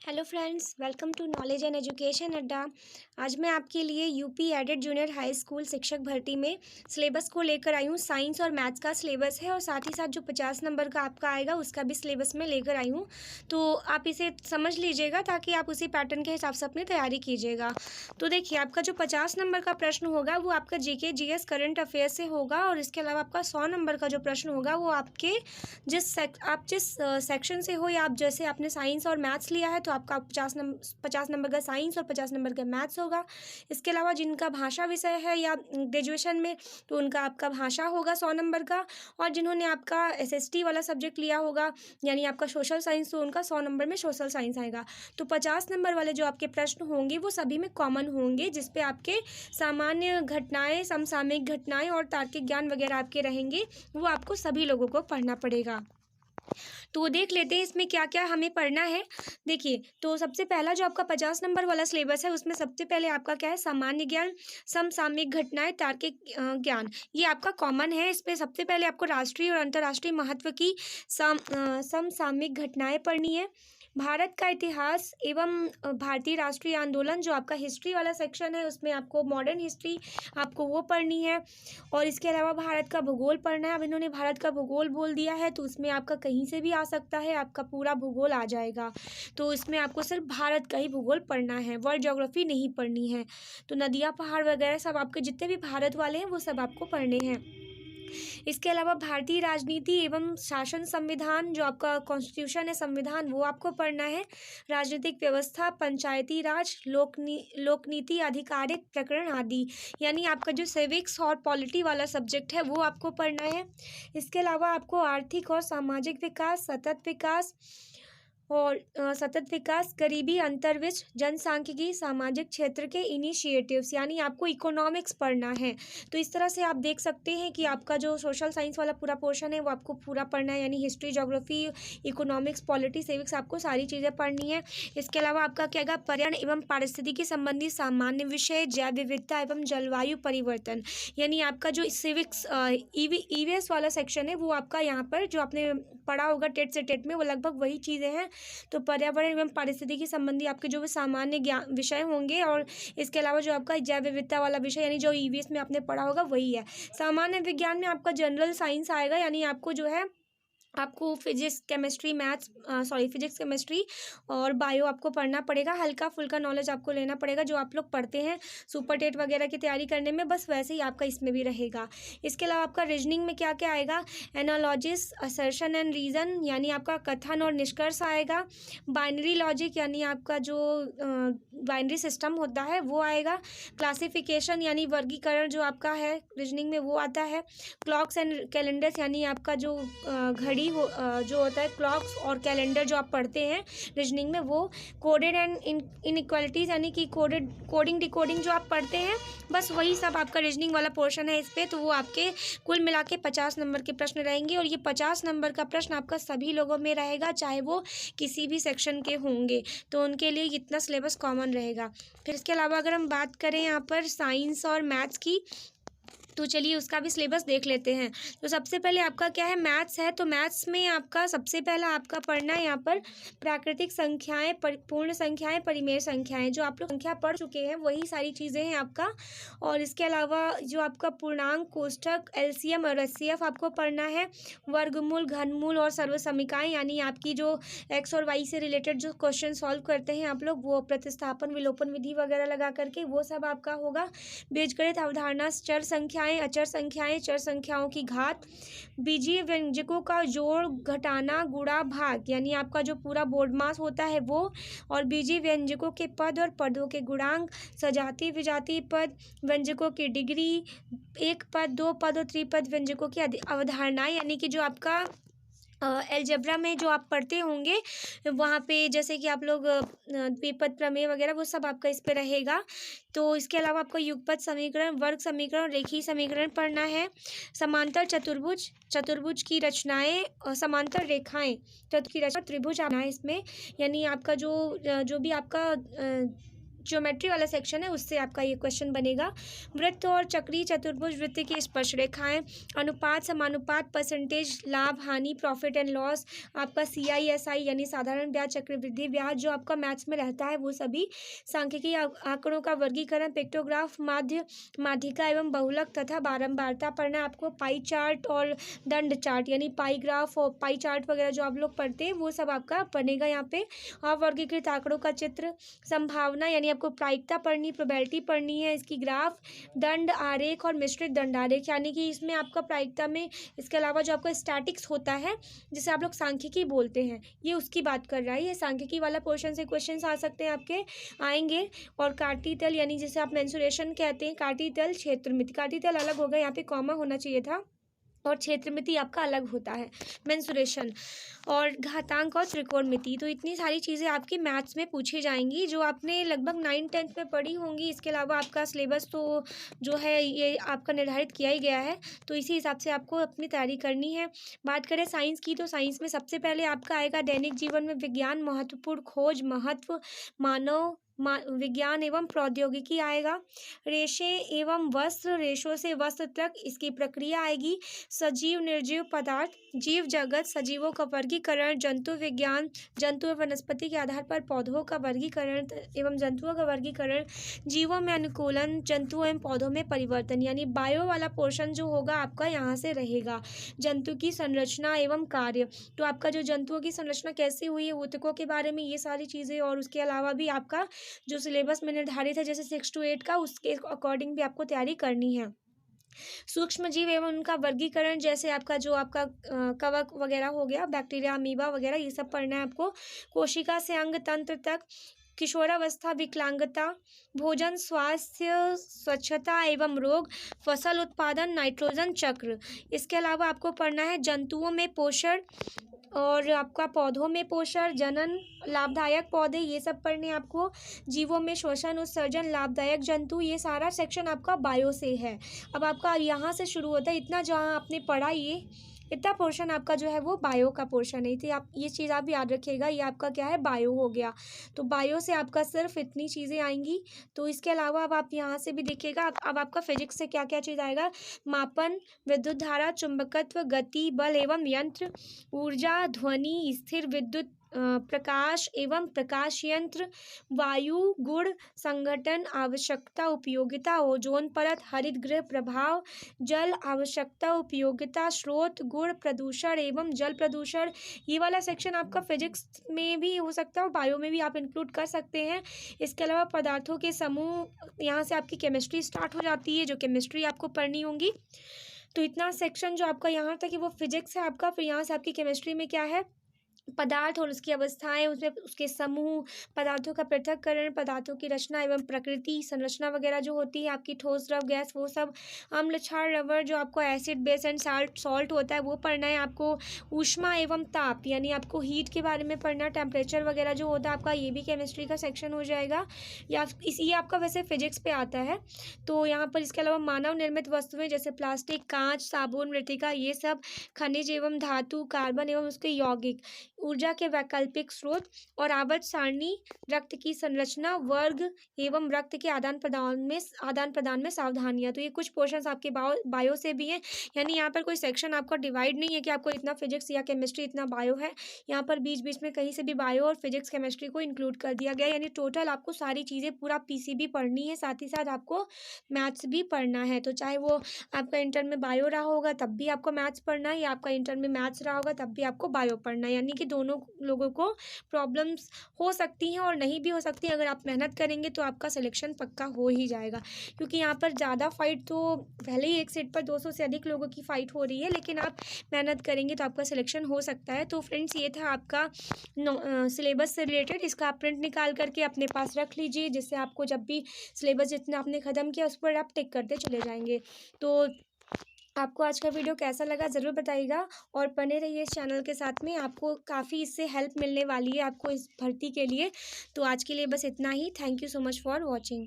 Hello friends, welcome to knowledge and education Adda. आज मैं आपके लिए UP aided junior high school शिक्षक भर्ती में सिलेबस को लेकर आई हूँ। साइंस और मैथ्स का सिलेबस है और साथ ही साथ जो 50 नंबर का आपका आएगा उसका भी सिलेबस में लेकर आई हूँ। तो आप इसे समझ लीजिएगा ताकि आप उसी पैटर्न के हिसाब से अपनी तैयारी कीजिएगा। तो देखिए, आपका जो 50 नंबर का प्रश्न होगा वो आपका जीके जीएस करंट अफेयर से होगा और इसके अलावा आपका 100 नंबर का जो प्रश्न होगा वो आपके जिस सेक्शन से हो या आप जैसे आपने साइंस और मैथ्स लिया है तो आपका 50 नंबर का साइंस और 50 नंबर का मैथ्स होगा। इसके अलावा जिनका भाषा विषय है या ग्रेजुएशन में तो उनका आपका भाषा होगा 100 नंबर का, और जिन्होंने आपका एसएसटी वाला सब्जेक्ट लिया होगा यानी आपका सोशल साइंस तो उनका 100 नंबर में सोशल साइंस आएगा। तो 50 नंबर वाले जो आपके प्रश्न होंगे वो सभी में कॉमन होंगे, जिसपे आपके सामान्य घटनाएं, समसामयिक घटनाएं और तार्किक ज्ञान वगैरह आपके रहेंगे। वो आपको सभी लोगों को पढ़ना पड़ेगा। तो देख लेते हैं इसमें क्या क्या हमें पढ़ना है। देखिए, तो सबसे पहला जो आपका 50 नंबर वाला सिलेबस है उसमें सबसे पहले आपका क्या है, सामान्य ज्ञान, समसामयिक घटनाएं, तार्किक ज्ञान, ये आपका कॉमन है। इसमें सबसे पहले आपको राष्ट्रीय और अंतर्राष्ट्रीय महत्व की समसामयिक घटनाएं पढ़नी है। भारत का इतिहास एवं भारतीय राष्ट्रीय आंदोलन, जो आपका हिस्ट्री वाला सेक्शन है उसमें आपको मॉडर्न हिस्ट्री आपको वो पढ़नी है। और इसके अलावा भारत का भूगोल पढ़ना है। अब इन्होंने भारत का भूगोल बोल दिया है तो उसमें आपका कहीं से भी आ सकता है, आपका पूरा भूगोल आ जाएगा। तो इसमें आपको सिर्फ भारत का ही भूगोल पढ़ना है, वर्ल्ड ज्योग्राफी नहीं पढ़नी है। तो नदियाँ, पहाड़ वगैरह सब आपके जितने भी भारत वाले हैं वो सब आपको पढ़ने हैं। इसके अलावा भारतीय राजनीति एवं शासन संविधान, जो आपका कॉन्स्टिट्यूशन है, संविधान, वो आपको पढ़ना है। राजनीतिक व्यवस्था, पंचायती राज, लोकनीति, आधिकारिक प्रकरण आदि, यानी आपका जो सिविक्स और पॉलिटी वाला सब्जेक्ट है वो आपको पढ़ना है। इसके अलावा आपको आर्थिक और सामाजिक विकास, सतत विकास, गरीबी, अंतर्विश्व, जनसांख्यिकी, सामाजिक क्षेत्र के इनिशिएटिव्स, यानी आपको इकोनॉमिक्स पढ़ना है। तो इस तरह से आप देख सकते हैं कि आपका जो सोशल साइंस वाला पूरा पोर्शन है वो आपको पूरा पढ़ना है, यानी history, geography, economics, polity, civics, आपको सारी चीज़ें पढ़नी है। इसके अलावा आपका क्या है, पर्यावरण एवं पारिस्थितिकी संबंधी सामान्य विषय, जैव विविधता एवं जलवायु परिवर्तन, यानी आपका जो सिविक्स ईवीएस वाला सेक्शन है वो आपका यहाँ पर जो आपने पढ़ा होगा टेट से टेट में वो लगभग वही चीज़ें हैं। तो पर्यावरण एवं पारिस्थितिकी संबंधी आपके जो भी सामान्य ज्ञान विषय होंगे, और इसके अलावा जो आपका जैव विविधता वाला विषय यानी जो ईवीएस में आपने पढ़ा होगा वही है। सामान्य विज्ञान में आपका जनरल साइंस आएगा, यानी आपको जो है आपको फिजिक्स, केमिस्ट्री और बायो आपको पढ़ना पड़ेगा। हल्का फुल्का नॉलेज आपको लेना पड़ेगा जो आप लोग पढ़ते हैं सुपर टेट वगैरह की तैयारी करने में, बस वैसे ही आपका इसमें भी रहेगा। इसके अलावा आपका रीजनिंग में क्या क्या आएगा, एनालॉजिस, असर्शन एंड रीज़न, यानी आपका कथन और निष्कर्ष आएगा। बाइनरी लॉजिक, यानी आपका जो बाइनरी सिस्टम होता है वो आएगा। क्लासिफिकेशन, यानी वर्गीकरण जो आपका है रीजनिंग में वो आता है। क्लॉक्स एंड कैलेंडर्स, यानी आपका जो घड़ी जो होता है, क्लॉक्स और कैलेंडर जो आप पढ़ते हैं रीजनिंग में वो। कोडेड एंड इनइक्वालिटीज़, यानी कि कोडिंग डिकोडिंग जो आप पढ़ते हैं, बस वही सब आपका रीजनिंग वाला पोर्शन है इस पर। तो वो आपके कुल मिला के 50 नंबर के प्रश्न रहेंगे और ये 50 नंबर का प्रश्न आपका सभी लोगों में रहेगा, चाहे वो किसी भी सेक्शन के होंगे, तो उनके लिए इतना सिलेबस कॉमन रहेगा। फिर इसके अलावा अगर हम बात करें यहाँ पर साइंस और मैथ्स की, तो चलिए उसका भी सिलेबस देख लेते हैं। तो सबसे पहले आपका क्या है, मैथ्स है। तो मैथ्स में आपका सबसे पहला आपका पढ़ना है यहाँ पर प्राकृतिक संख्याएं, पूर्ण संख्याएं, परिमेय संख्याएं, जो आप लोग संख्या पढ़ चुके हैं वही सारी चीज़ें हैं आपका। और इसके अलावा जो आपका पूर्णांक, कोष्ठक, एलसीएम और एचसीएफ आपको पढ़ना है। वर्गमूल, घनमूल और सर्वसमीकाएं, यानी आपकी जो एक्स और वाई से रिलेटेड जो क्वेश्चन सॉल्व करते हैं आप लोग, वो प्रतिस्थापन, विलोपन विधि वगैरह लगा करके वो सब आपका होगा। बीजगणित, अवधारणा, चर संख्याएं, अचर संख्याएं, चर संख्याओं की घात, बीजीय व्यंजकों का जोड़, घटाना, गुणा, भाग, यानी आपका जो पूरा बोर्ड मास होता है वो। और बीजीय व्यंजकों के पद और पदों के गुणांक, सजातीय विजातीय पद, व्यंजकों की डिग्री, एक पद, दो पद और त्रिपद व्यंजकों की अवधारणाएं, यानी कि जो आपका एलजेब्रा में जो आप पढ़ते होंगे वहाँ पे जैसे कि आप लोग द्विपद प्रमेय वगैरह वो सब आपका इस पे रहेगा। तो इसके अलावा आपको युगपत समीकरण, वर्ग समीकरण, रेखीय समीकरण पढ़ना है। समांतर चतुर्भुज की रचनाएं, समांतर रेखाएं, चतुर्भुज की रचना, त्रिभुज आना है इसमें, यानी आपका जो भी आपका ज्योमेट्री वाला सेक्शन है उससे आपका ये क्वेश्चन बनेगा। वृत्त और चक्रीय चतुर्भुज वृत्त की स्पर्श रेखाएं, अनुपात, समानुपात, परसेंटेज, लाभ हानि, प्रॉफिट एंड लॉस, आपका CISI यानी साधारण ब्याज, चक्रवृद्धि ब्याज जो आपका मैथ्स में रहता है वो सभी, सांख्यिकी आंकड़ों का वर्गीकरण, पिक्टोग्राफ, माध्यिका एवं बहुलक तथा बारंबारता पढ़ना है आपको, पाई चार्ट और दंड चार्ट यानी पाई ग्राफ और पाई चार्ट वगैरह जो आप लोग पढ़ते हैं वो सब आपका बनेगा यहाँ पे। और वर्गीकृत आंकड़ों का चित्र, संभावना यानी आपको प्रायिकता पढ़नी, प्रोबेबिलिटी पढ़नी है, इसकी ग्राफ, दंड आरेख और मिश्रित दंड आरेख यानी कि इसमें आपका प्रायिकता में इसके अलावा जो आपका स्टैटिक्स होता है जिसे आप लोग सांख्यिकी बोलते हैं ये उसकी बात कर रहा है। ये सांख्यिकी वाला पोर्शन से क्वेश्चन आ सकते हैं आपके, आएंगे। और काटी तल यानी जिसे आप मेंसुरेशन कहते हैं, काटी तल, क्षेत्रमिति, काटी तल अलग होगा, यहाँ पे कॉमा होना चाहिए था, और क्षेत्रमिति आपका अलग होता है, मेंसुरेशन, और घातांक और त्रिकोणमिति। तो इतनी सारी चीज़ें आपकी मैथ्स में पूछी जाएंगी जो आपने लगभग 9th-10th में पढ़ी होंगी। इसके अलावा आपका सिलेबस तो जो है ये आपका निर्धारित किया ही गया है, तो इसी हिसाब से आपको अपनी तैयारी करनी है। बात करें साइंस की, तो साइंस में सबसे पहले आपका आएगा दैनिक जीवन में विज्ञान, महत्वपूर्ण खोज, महत्व, मानव विज्ञान एवं प्रौद्योगिकी आएगा। रेशे एवं वस्त्र, रेशों से वस्त्र तक, इसकी प्रक्रिया आएगी। सजीव निर्जीव पदार्थ, जीव जगत, सजीवों का वर्गीकरण, जंतु विज्ञान, जंतु और वनस्पति के आधार पर पौधों का वर्गीकरण एवं जंतुओं का वर्गीकरण, जीवों में अनुकूलन, जंतुओं एवं पौधों में परिवर्तन यानी बायो वाला पोर्शन जो होगा आपका यहाँ से रहेगा। जंतु की संरचना एवं कार्य, तो आपका जो जंतुओं की संरचना कैसे हुई है, ऊतकों के बारे में ये सारी चीज़ें, और उसके अलावा भी आपका जो सिलेबस में निर्धारित है जैसे 6 to 8 का, उसके अकॉर्डिंग भी आपको तैयारी करनी है। सूक्ष्म जीव एवं उनका वर्गीकरण, जैसे आपका जो आपका कवक वगैरह हो गया, बैक्टीरिया, अमीबा वगैरह, ये सब पढ़ना है आपको। कोशिका से अंग तंत्र तक, किशोरावस्था, विकलांगता, भोजन, स्वास्थ्य, स्वच्छता एवं रोग, फसल उत्पादन, नाइट्रोजन चक्र। इसके अलावा आपको पढ़ना है जंतुओं में पोषण और आपका पौधों में पोषण, जनन, लाभदायक पौधे, ये सब पढ़ने आपको। जीवों में श्वसन, उत्सर्जन, लाभदायक जंतु, ये सारा सेक्शन आपका बायो से है। अब आपका यहाँ से शुरू होता है, इतना जहाँ आपने पढ़ा ये इतना पोर्शन आपका जो है वो बायो का पोर्शन है। तो आप ये चीज़ आप याद रखिएगा, ये आपका क्या है, बायो हो गया। तो बायो से आपका सिर्फ इतनी चीज़ें आएंगी। तो इसके अलावा अब आप यहाँ से भी देखिएगा, अब आपका फिजिक्स से क्या क्या चीज़ आएगा, मापन, विद्युत धारा, चुंबकत्व, गति, बल एवं यंत्र, ऊर्जा, ध्वनि, स्थिर विद्युत, प्रकाश एवं प्रकाश यंत्र, वायु गुण, संगठन, आवश्यकता, उपयोगिता, ओजोन परत, हरित गृह प्रभाव, जल, आवश्यकता, उपयोगिता, स्रोत, गुण, प्रदूषण एवं जल प्रदूषण। ये वाला सेक्शन आपका फिजिक्स में भी हो सकता है और बायो में भी आप इंक्लूड कर सकते हैं। इसके अलावा पदार्थों के समूह, यहाँ से आपकी केमिस्ट्री स्टार्ट हो जाती है, जो केमिस्ट्री आपको पढ़नी होगी। तो इतना सेक्शन जो आपका यहाँ तक है वो फिजिक्स है आपका। फिर यहाँ से आपकी केमिस्ट्री में क्या है, पदार्थ और उसकी अवस्थाएं, उसमें उसके समूह, पदार्थों का पृथक्करण, पदार्थों की रचना एवं प्रकृति, संरचना वगैरह जो होती है आपकी, ठोस, द्रव, गैस, वो सब, अम्ल, क्षार, रबर, जो आपको एसिड, बेस एंड सॉल्ट होता है वो पढ़ना है आपको। ऊष्मा एवं ताप यानी आपको हीट के बारे में पढ़ना, टेम्परेचर वगैरह जो होता है आपका, ये भी केमिस्ट्री का सेक्शन हो जाएगा। या ये आपका वैसे फिजिक्स पे आता है। तो यहाँ पर इसके अलावा मानव निर्मित वस्तुएं जैसे प्लास्टिक, कांच, साबुन, मृत्तिका, ये सब, खनिज एवं धातु, कार्बन एवं उसके यौगिक, ऊर्जा के वैकल्पिक स्रोत, और आवर्त सारणी, रक्त की संरचना, वर्ग एवं रक्त के आदान प्रदान में सावधानियां। तो ये कुछ पोर्शंस आपके बायो से भी हैं, यानी यहाँ पर कोई सेक्शन आपका डिवाइड नहीं है कि आपको इतना फिजिक्स या केमिस्ट्री इतना बायो है। यहाँ पर बीच बीच में कहीं से भी बायो और फिजिक्स केमिस्ट्री को इंक्लूड कर दिया गया, यानी टोटल आपको सारी चीज़ें पूरा PCB पढ़नी है, साथ ही साथ आपको मैथ्स भी पढ़ना है। तो चाहे वो आपका इंटर में बायो रहा होगा तब भी आपको मैथ्स पढ़ना है, या आपका इंटर में मैथ्स रहा होगा तब भी आपको बायो पढ़ना है, यानी कि दोनों लोगों को प्रॉब्लम्स हो सकती हैं और नहीं भी हो सकती। अगर आप मेहनत करेंगे तो आपका सिलेक्शन पक्का हो ही जाएगा, क्योंकि यहाँ पर ज़्यादा फाइट तो पहले ही एक सीट पर 200 से अधिक लोगों की फ़ाइट हो रही है, लेकिन आप मेहनत करेंगे तो आपका सिलेक्शन हो सकता है। तो फ्रेंड्स, ये था आपका सिलेबस से रिलेटेड। इसका आप प्रिंट निकाल करके अपने पास रख लीजिए, जिससे आपको जब भी सिलेबस जितना आपने ख़त्म किया उस पर आप टिक करते चले जाएंगे। तो आपको आज का वीडियो कैसा लगा ज़रूर बताइएगा, और बने रहिए इस चैनल के साथ में, आपको काफ़ी इससे हेल्प मिलने वाली है आपको इस भर्ती के लिए। तो आज के लिए बस इतना ही। Thank you so much for watching.